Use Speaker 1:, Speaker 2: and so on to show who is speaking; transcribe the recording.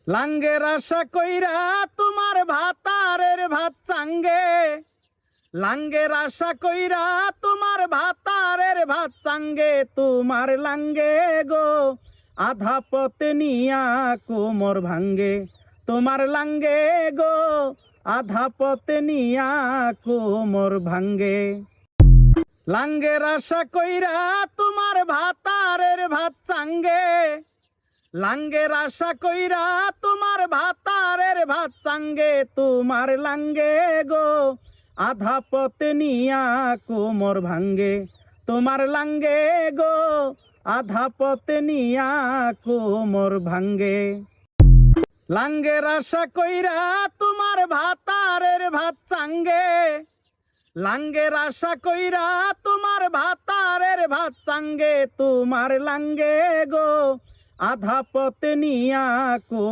Speaker 1: লাঙ্গের আশা কইরা তোমার ভাতারের ভাত চাঙ্গে, লাঙ্গের আশা কইরা তোমার ভাতারের ভাত চাঙ্গে, তোমার লাঙ্গে গো আধা পথে নিয়া কোমর ভাঙ্গে, তোমার লাঙ্গে গো আধা পথে নিয়া কোমর ভাঙ্গে। লাঙ্গের আশা কইরা তোমার ভাতারের ভাত চাঙ্গে, লাঙ্গের আশা কইরা তোমার ভাতারের ভাত চাঙ্গে, তোমার লাঙ্গে গো আধা পথে নিয়া কোমর ভাঙ্গে, তোমার লাঙ্গে গো আধা পথে নিয়া কোমর ভাঙ্গে। লাঙ্গের আশা কইরা তোমার ভাতারের ভাত চাঙ্গে, লাঙ্গের আশা কইরা তোমার ভাতারের ভাত চাঙ্গে, তোমার লাঙ্গে গো আধা পথে নিয়া